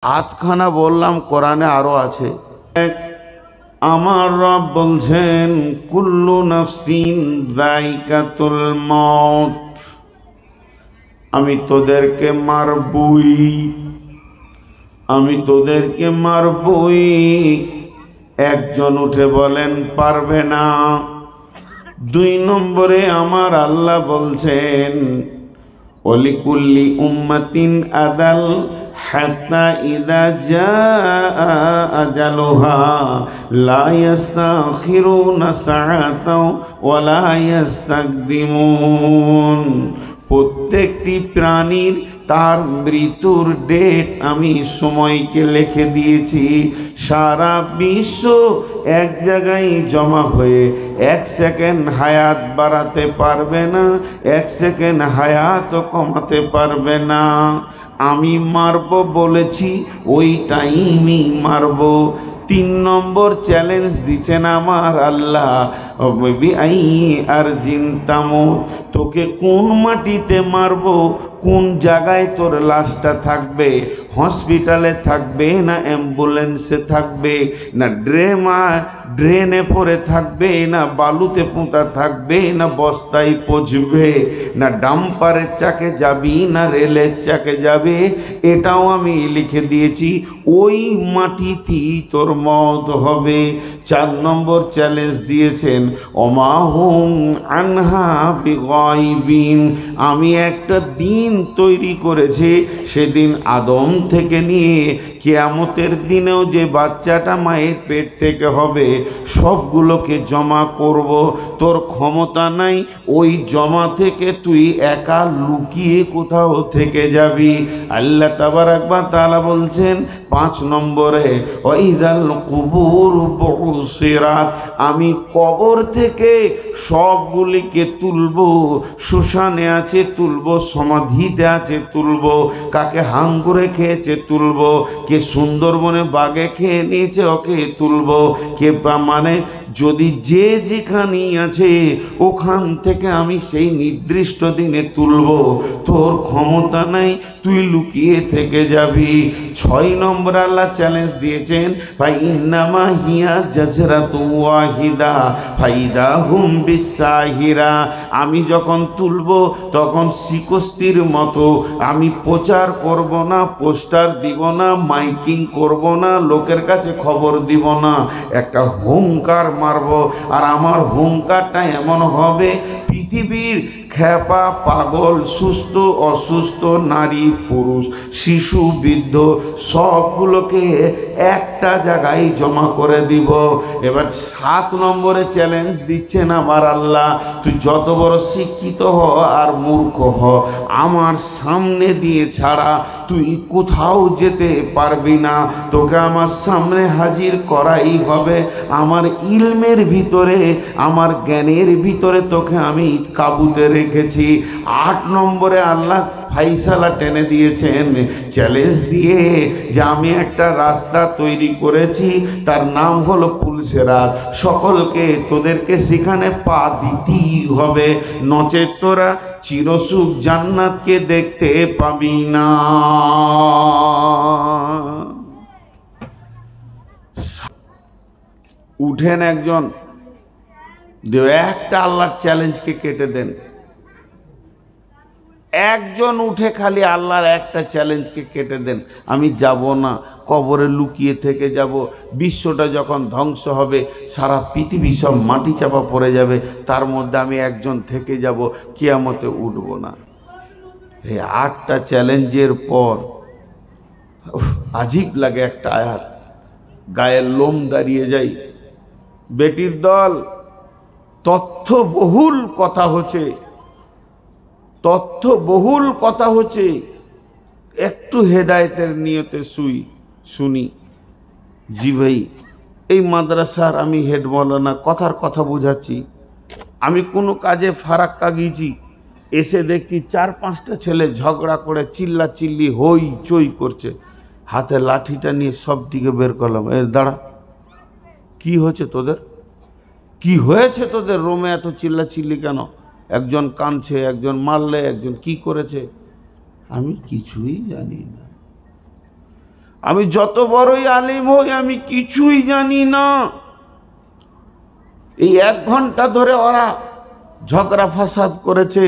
আটখানা বললাম, কোরআনে আরো আছে। আমার রব বলছেন কুল্লু নাফসিন যায়কাতুল মউত, আমি তোদেরকে মারবই, আমি তোদেরকে মারবই। একজন উঠে বলেন পারবে না। 2 নম্বরে আমার আল্লাহ বলছেন ওয়ালিকুল্লি উম্মাতিন আদাল হাত্তা ইযা জাআ আজালুহা লা ইস্তাখিরুনা সাআতাও ওয়া লা ইস্তাকদিমুন। প্রত্যেকটি প্রাণীর তার মৃত্যুর ডেট আমি সময়কে লিখে দিয়েছি। সারা বিশ্ব এক জায়গায় জমা হয়ে 1 সেকেন্ড হায়াত বাড়াতে পারবে না, 1 সেকেন্ড হায়াত কমাতে পারবে না। আমি মারব বলেছি, ওই টাইমই মারব। 3 নম্বর চ্যালেঞ্জ দিচ্ছেন আমার আল্লাহ, আর জিনতামো, তোকে কোন মাটিতে মারব, কোন জায়গায় তোর লাশটা থাকবে, হসপিটালে থাকবে না অ্যাম্বুলেন্সে থাকবে, না ড্রেনে পড়ে থাকবে, না বালুতে পোঁতা থাকবে, না বস্তায় পচবে, না ডাম্পারের চাকে যাবি, না রেলের চাকে যাবে, এটাও আমি লিখে দিয়েছি। ওই মাটিতেই তোর মওত হবে। 4 নম্বর চ্যালেঞ্জ দিয়েছেন ওমাহুম আনহা বিগাইবিন, আমি একটা দিন তৈরি করেছি, সেদিন আদম থেকে নিয়ে কিয়ামতের দিনেও যে বাচ্চাটা মায়ের পেট থেকে হবে সবগুলোকে জমা করব। তোর ক্ষমতা নাই ওই জমা থেকে তুই একা লুকিয়ে কোথাও থেকে যাবি। আল্লাহ তাবারাক ওয়া তাআলা বলছেন 5 নম্বরে ওয়াইদাল কুবুর বুসিরাত, আমি কবর থেকে সবগুলিকে তুলবো, শ্মশানে আছে তুলবো, সমাধিতে আছে তুলবো, কাকে হাঙ্গরে খেয়েছে তুলবো, কে সুন্দরবনে বাঘে খেয়ে নিয়েছে ওকে তুলবো, কে মানে যদি যে যেখানেই আছে ওখান থেকে আমি সেই নির্দিষ্ট দিনে তুলবো। তোর ক্ষমতা নাই, তুই লুকিয়ে থেকে যাবি। 6 নম্বর আল্লাহ চ্যালেঞ্জ দিয়েছেন ফাইন্নামা হিয়া জাজরাতু ওয়াহিদা ফাইদা হুম বিসাহিরা, আমি যখন তুলবো তখন শিকস্তির মতো আমি প্রচার করব না, পোস্টার দিব না, মাইকিং করব না, লোকের কাছে খবর দিব না, একটা হুঙ্কার মারব। আর আমার হুঙ্কারটা এমন হবে পৃথিবীর খ্যাপা পাগল সুস্থ অসুস্থ নারী পুরুষ শিশু বৃদ্ধ সবগুলোকে একটা জায়গায় জমা করে দিব। এবার 7 নম্বরে চ্যালেঞ্জ দিচ্ছেন আমার আল্লাহ, তুই যত বড় শিক্ষিত হ আর মূর্খ হ, আমার সামনে দিয়ে ছাড়া তুই কোথাও যেতে পারবি না, তোকে আমার সামনে হাজির করাই হবে। আমার ইলমের ভিতরে আমার জ্ঞানের ভিতরে তোকে আমি কাবুতে রেখেছি। 8 নম্বরে আল্লাহ ফাইসালা টেনে দিয়েছেন চ্যালেঞ্জ দিয়ে যে আমি একটা রাস্তা তৈরি করেছি, তার নাম হলো পুলসেরাত। সকলকে তোদেরকে সেখানে পা দিতেই হবে, নচেত তোরা চিরসুখ জান্নাতকে দেখতে পাবি না। উঠেন একজন, একটা আল্লাহর চ্যালেঞ্জকে কেটে দেন। একজন উঠে খালি আল্লাহর একটা চ্যালেঞ্জকে কেটে দেন, আমি যাব না, কবরে লুকিয়ে থেকে যাব। বিশ্বটা যখন ধ্বংস হবে সারা পৃথিবী সব মাটি চাপা পড়ে যাবে, তার মধ্যে আমি একজন থেকে যাব, কিয়ামতে উঠব না। এই 8টা চ্যালেঞ্জের পর আজীব লাগে একটা আয়াত, গায়ের লোম দাঁড়িয়ে যাই। বেটির দল, তথ্যবহুল কথা হচ্ছে, তথ্যবহুল কথা হচ্ছে, একটু হেদায়েতের নিয়তে শুনি। জি ভাই, এই মাদ্রাসার আমি হেড মৌলানা, কথার কথা বুঝাচ্ছি। আমি কোনো কাজে ফারাক্কা গিয়েছি, এসে দেখছি 4-5টা ছেলে ঝগড়া করে চিল্লাচিল্লি হই চই করছে, হাতে লাঠিটা নিয়ে সবটিকে বের করলাম, এর দাঁড়া, কি হয়েছে তোদের, কি হয়েছে তোদের রোমে এত চিল্লাচিল্লি কেন? একজন কাঁদছে, একজন মারলে, একজন কি করেছে, আমি কিছুই জানি না। আমি যত বড়ই আলেম হই আমি কিছুই জানি না। এই 1 ঘন্টা ধরে ওরা ঝগড়া ফাসাদ করেছে,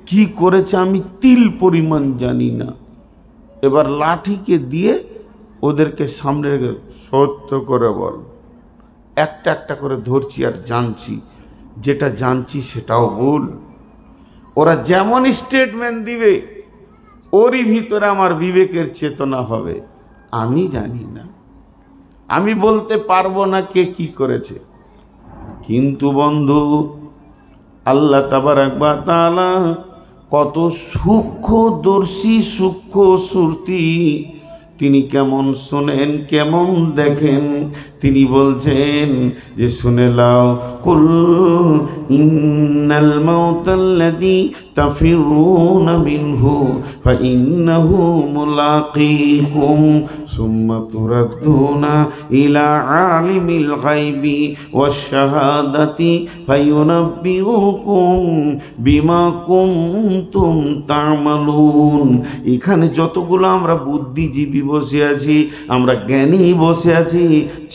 কি করেছে আমি তিল পরিমাণ জানি না। এবার লাঠিকে দিয়ে ওদেরকে সামনে রেখে সত্য করে বল, একটা একটা করে ধরছি আর জানছি, যেটা জানছি সেটাও ভুল। ওরা যেমন স্টেটমেন্ট দিবে ওরই ভিতরে আমার বিবেকের চেতনা হবে, আমি জানি না, আমি বলতে পারবো না কে কি করেছে। কিন্তু বন্ধু, আল্লাহ তাবারক ওয়া তাআলা কত সূক্ষ্মদর্শী, সূক্ষ্ম সুরতি, তিনি কেমন শোনেন, কেমন দেখেন। তিনি বলছেন যে শুনে লাও, কুল ইন্নাল মাউতাল্লাযী তাফিরুনা মিনহু ফাইন্নাহু মুলাকীকুম সুম্মা তুরাদ্দুনা ইলা আলিমিল গায়বি ওয়াশ শাহাদাতি ফায়ুনাব্বিউকুম বিমা কুনতুম তা'মালুন। এখানে যতগুলো আমরা বুদ্ধিজীবী বসে আছি, আমরা জ্ঞানী বসে আছি,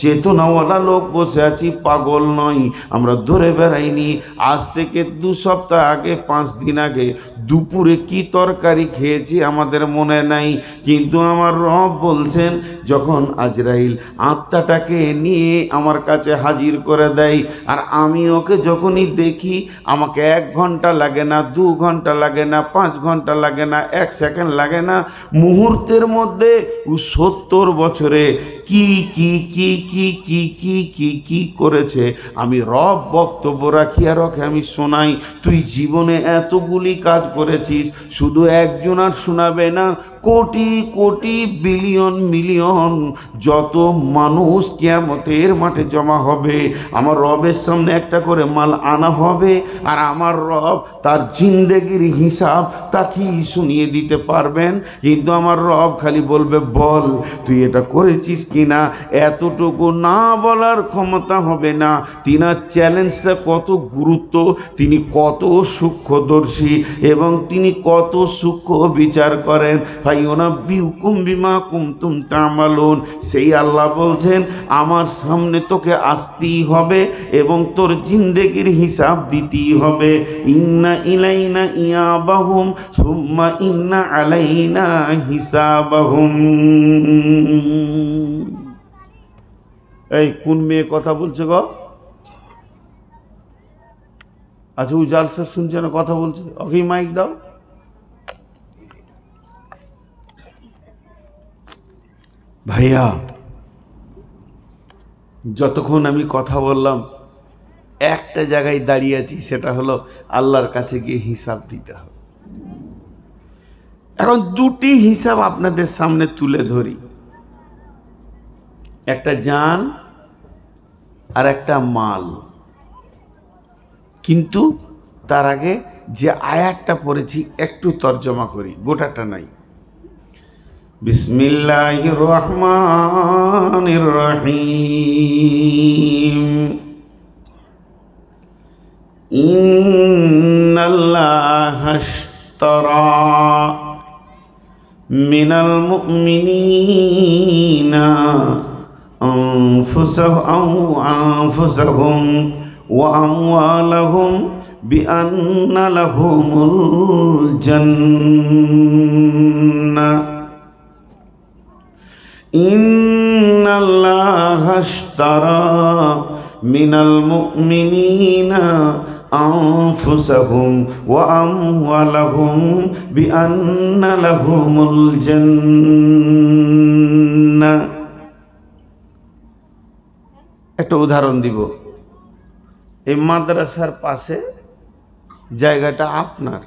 চেতনাওয়ালা লোক বসে আছি, পাগল নয়, আমরা ধরে বেড়াইনি। আজ থেকে 2 সপ্তাহ আগে, 5 দিন আগে দুপুরে কি তরকারি খেয়েছি আমাদের মনে নাই, কিন্তু আমার রব বলছেন যখন আজরাইল আত্মাটাকে নিয়ে আমার কাছে হাজির করে দেয়, আর আমি ওকে যখনই দেখি আমাকে 1 ঘন্টা লাগে না, 2 ঘন্টা লাগে না, 5 ঘন্টা লাগে না, 1 সেকেন্ড লাগে না, মুহূর্তের মধ্যে 70 বছরে কি কি কি কি কি কি কি কি করেছে আমি রব বক্তব্য রাখি আর ওকে আমি শোনাই। তুই জীবনে এতগুলি কাজ করেছিস, শুধু একজন আর শোনাবে না, কোটি কোটি বিলিয়ন মিলিয়ন যত মানুষ কিয়ামতের মাঠে জমা হবে, আমার রবের সামনে একটা করে মাল আনা হবে, আর আমার রব তার জিন্দেগির হিসাব তাকেই শুনিয়ে দিতে পারবেন। কিন্তু আমার রব খালি বলবে, বল তুই এটা করেছিস কিনা। এতটুকু না বলার ক্ষমতা হবে না। তিনার চ্যালেঞ্জটা কত গুরুত্ব, তিনি কত সূক্ষ্মদর্শী এবং তিনি কত সূক্ষ্ম বিচার করেন। ফায়ুনাব্বিউকুম বিমা কুনতুম তা'মালুন। সেই আল্লাহ বলছেন আমার সামনে তোকে আসতেই হবে এবং তোর জিন্দেগির হিসাব দিতেই হবে। ইন্না ইলাইনা ইয়াবাহুম সুম্মা ইন্না আলাইনা হিসাবাহুম। এই কোন মেয়ে কথা বলছে গো? আচ্ছা, উজাল স্যার শুনছে না, কথা বলছে, ওকে মাইক দাও। ভাইয়া, যতক্ষণ আমি কথা বললাম একটা জায়গায় দাঁড়িয়ে আছি, সেটা হলো আল্লাহর কাছে গিয়ে হিসাব দিতে হবে। এখন 2টি হিসাব আপনাদের সামনে তুলে ধরি, একটা জান আর একটা মাল। কিন্তু তার আগে যে আয়াতটা পড়েছি একটু তর্জমা করি, গোটাটা নাই। বিসমিল্লাহির রহমানির রহিম। ইন্নাল্লাহা আশতারা মিনাল মুমিনিনা আনফুসাহুম ওয়া আমওয়ালাহুম বিআন্না লাহুমুল জান্নাহ। ইন্নাল্লাহা আশতারা মিনাল মুমিনিনা আনফুসাহুম ওয়া আমওয়ালাহুম বিআন্না লাহুমুল জান্নাহ। একটা উদাহরণ দিব। এই মাদ্রাসার পাশে জায়গাটা আপনার,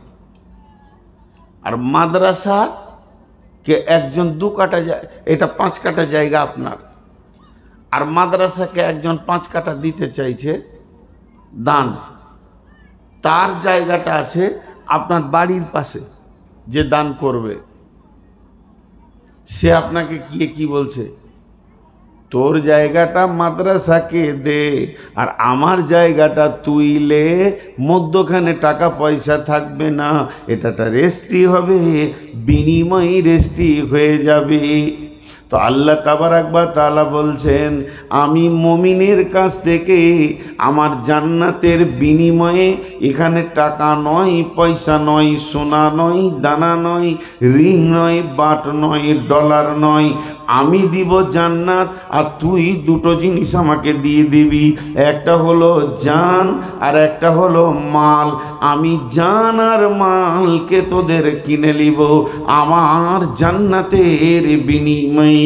আর মাদ্রাসা কে একজন 2 কাঠা, এটা 5 কাঠা জায়গা আপনার, আর মাদ্রাসাকে একজন 5 কাঠা দিতে চাইছে দান। তার জায়গাটা আছে আপনার বাড়ির পাশে, যে দান করবে সে আপনাকে কি বলছে, তোর জায়গাটা মাদ্রাসাকে দে আর আমার জায়গাটা তুই লে, মধ্যখানে টাকা পয়সা থাকবে না, এটাটা রেজিস্ট্রি হবে, বিনিময় রেজিস্ট্রি হয়ে যাবে। তো আল্লাহ তাবারাক ওয়া তাআলা বলছেন, আমি মুমিনের কাছ থেকে আমার জান্নাতের বিনিময়ে, এখানে টাকা নয়, পয়সা নয়, সোনা নয়, দানা নয়, রিং নয়, বাট নয়, ডলার নয়, আমি দিব জান্নাত। আর তুই দুটো জিনিস আমাকে দিয়ে দিবি, একটা হলো জান আর একটা হলো মাল। আমি জান আর মালকে তোদের কিনে নিব আমার জান্নাতের বিনিময়ে।